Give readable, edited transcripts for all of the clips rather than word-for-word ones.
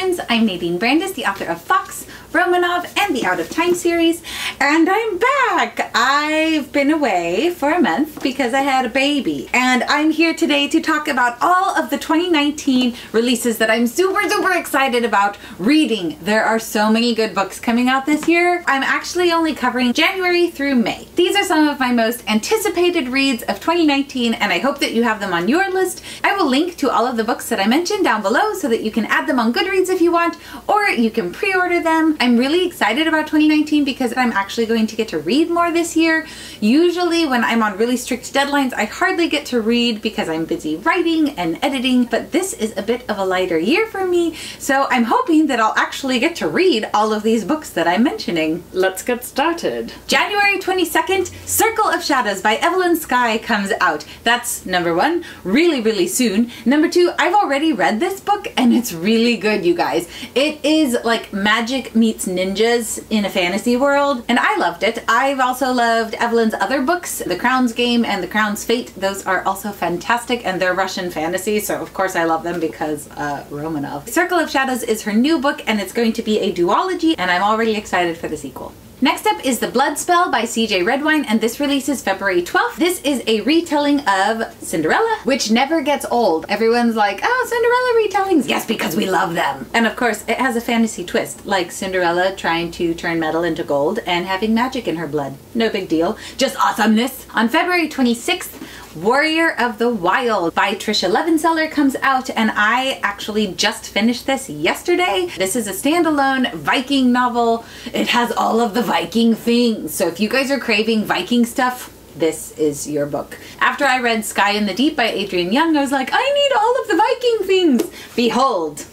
friends, I'm Nadine Brandes, the author of FAWKES, ROMANOV, and the Out of Time series, and I'm back! I've been away for a month because I had a baby, and I'm here today to talk about all of the 2019 releases that I'm super excited about reading. There are so many good books coming out this year. I'm actually only covering January through May. These are some of my most anticipated reads of 2019, and I hope that you have them on your list. I will link to all of the books that I mentioned down below so that you can add them on Goodreads if you want, or you can pre-order them. I'm really excited about 2019 because I'm actually going to get to read more this year. Usually when I'm on really strict deadlines, I hardly get to read because I'm busy writing and editing, but this is a bit of a lighter year for me, so I'm hoping that I'll actually get to read all of these books that I'm mentioning. Let's get started. January 22nd, Circle of Shadows by Evelyn Skye comes out. That's number one, really soon. Number two, I've already read this book and it's really good, you guys. It is like magic meets ninjas in a fantasy world, and I loved it. I've also loved Evelyn's other books, The Crown's Game and The Crown's Fate. Those are also fantastic, and they're Russian fantasy, so of course I love them because Romanov. Circle of Shadows is her new book, and it's going to be a duology, and I'm already excited for the sequel. Next up is The Blood Spell by C.J. Redwine, and this releases February 12th. This is a retelling of Cinderella, which never gets old. Everyone's like, oh, Cinderella retellings. Yes, because we love them. And of course, it has a fantasy twist, like Cinderella trying to turn metal into gold and having magic in her blood. No big deal, just awesomeness. On February 26th, Warrior of the Wild by Trisha Levenseller comes out, and I actually just finished this yesterday. This is a standalone Viking novel. It has all of the Viking things, so if you guys are craving Viking stuff, this is your book. After I read Sky in the Deep by Adrienne Young, I was like, I need all of the Viking things. Behold,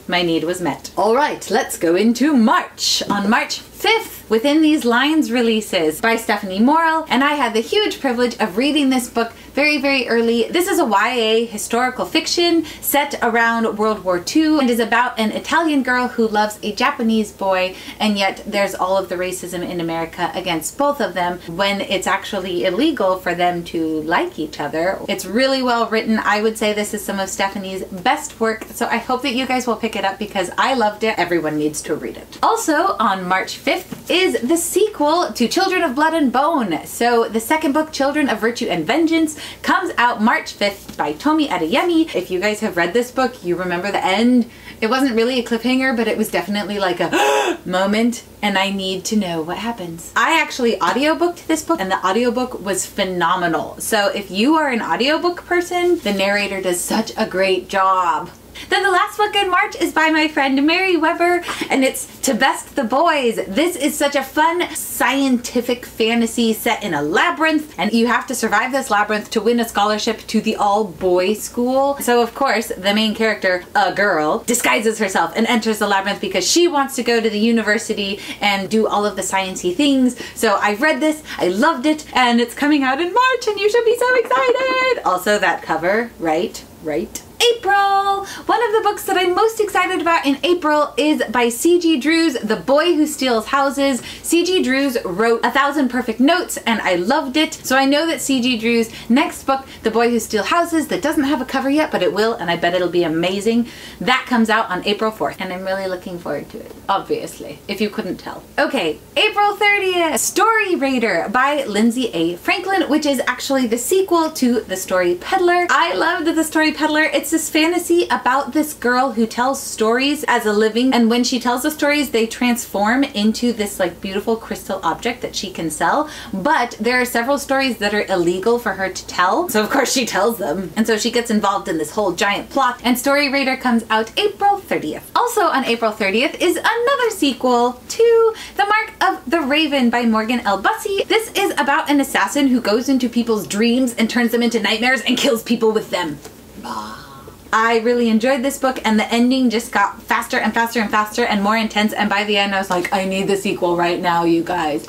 my need was met. All right, let's go into March. On March 5th, Within These Lines releases by Stephanie Morrill, and I had the huge privilege of reading this book very early. This is a YA historical fiction set around World War II and is about an Italian girl who loves a Japanese boy, and yet there's all of the racism in America against both of them when it's actually illegal for them to like each other. It's really well written. I would say this is some of Stephanie's best work, so I hope that you guys will pick it up because I loved it. Everyone needs to read it. Also on March 5th is the sequel to Children of Blood and Bone. So the second book, Children of Virtue and Vengeance, comes out March 5th by Tomi Adeyemi. If you guys have read this book, you remember the end. It wasn't really a cliffhanger, but it was definitely like a moment, and I need to know what happens. I actually audiobooked this book, and the audiobook was phenomenal. So if you are an audiobook person, the narrator does such a great job. Then the last book in March is by my friend Mary Weber, and it's To Best the Boys. This is such a fun scientific fantasy set in a labyrinth, and you have to survive this labyrinth to win a scholarship to the all-boys school. So of course, the main character, a girl, disguises herself and enters the labyrinth because she wants to go to the university and do all of the sciencey things. So I've read this, I loved it, and it's coming out in March, and you should be so excited! Also that cover, right? April! One of the books that I'm most excited about in April is by C.G. Drews, The Boy Who Steals Houses. C.G. Drews wrote 1,000 Perfect Notes, and I loved it. So I know that C.G. Drews' next book, The Boy Who Steals Houses, that doesn't have a cover yet, but it will, and I bet it'll be amazing. That comes out on April 4th, and I'm really looking forward to it, obviously, if you couldn't tell. Okay, April 30th, Story Raider by Lindsay A. Franklin, which is actually the sequel to The Story Peddler. I loved The Story Peddler. It's this fantasy about this girl who tells stories as a living, and when she tells the stories, they transform into this like beautiful crystal object that she can sell. But there are several stories that are illegal for her to tell, so of course she tells them, and so she gets involved in this whole giant plot, and Story Raider comes out April 30th. Also on April 30th is another sequel to The Mark of the Raven by Morgan L. Bussey. This is about an assassin who goes into people's dreams and turns them into nightmares and kills people with them. I really enjoyed this book, and the ending just got faster and faster and faster and more intense, and by the end I was like, I need the sequel right now, you guys.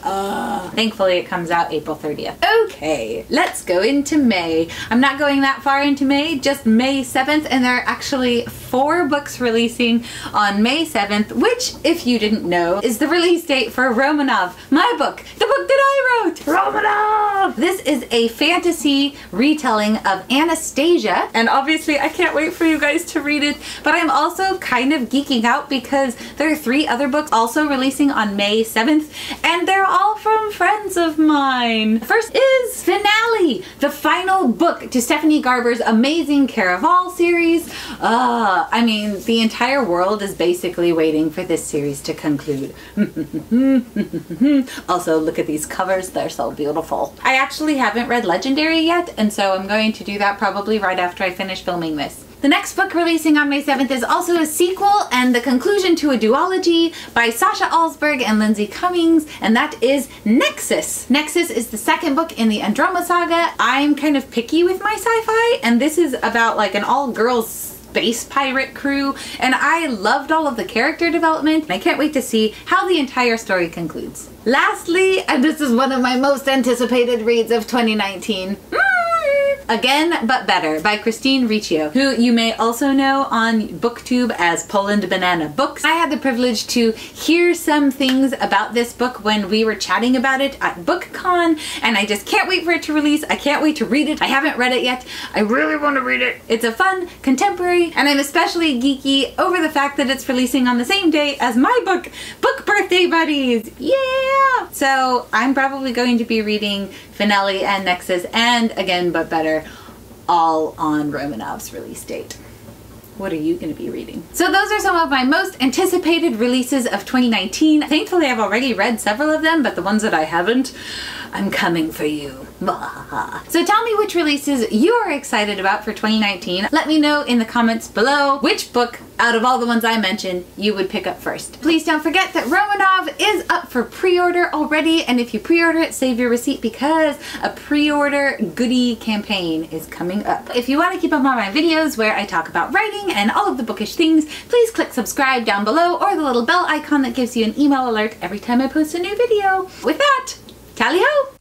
Thankfully it comes out April 30th. Okay, let's go into May. I'm not going that far into May, just May 7th, and there are actually 4 books releasing on May 7th, which, if you didn't know, is the release date for Romanov, my book, the book that I throat! Romanov! This is a fantasy retelling of Anastasia, and obviously I can't wait for you guys to read it, but I'm also kind of geeking out because there are 3 other books also releasing on May 7th, and they're all from friends of mine. First is Finale, the final book to Stephanie Garber's amazing Caraval series. I mean, the entire world is basically waiting for this series to conclude. Also, look at these covers, they're so beautiful. I actually haven't read Legendary yet, and so I'm going to do that probably right after I finish filming this. The next book releasing on May 7th is also a sequel and the conclusion to a duology by Sasha Alsberg and Lindsay Cummings, and that is Nexus. Nexus is the 2nd book in the Andromeda saga. I'm kind of picky with my sci-fi, and this is about like an all-girls space pirate crew, and I loved all of the character development. I can't wait to see how the entire story concludes. Lastly, and this is one of my most anticipated reads of 2019, Again But Better by Christine Riccio, who you may also know on BookTube as Poland Banana Books. I had the privilege to hear some things about this book when we were chatting about it at BookCon, and I just can't wait for it to release. I can't wait to read it. I haven't read it yet. I really want to read it. It's a fun, contemporary, and I'm especially geeky over the fact that it's releasing on the same day as my book, Book Birthday Buddies! Yeah! So I'm probably going to be reading Finale and Nexus and Again But Better all on Romanov's release date. What are you going to be reading? So those are some of my most anticipated releases of 2019. Thankfully I've already read several of them, but the ones that I haven't, I'm coming for you. So tell me which releases you are excited about for 2019. Let me know in the comments below which book out of all the ones I mentioned you would pick up first. Please don't forget that Romanov is up for pre-order already, and if you pre-order it, save your receipt because a pre-order goodie campaign is coming up. If you want to keep up on my videos where I talk about writing and all of the bookish things, please click subscribe down below or the little bell icon that gives you an email alert every time I post a new video. With that, tally ho!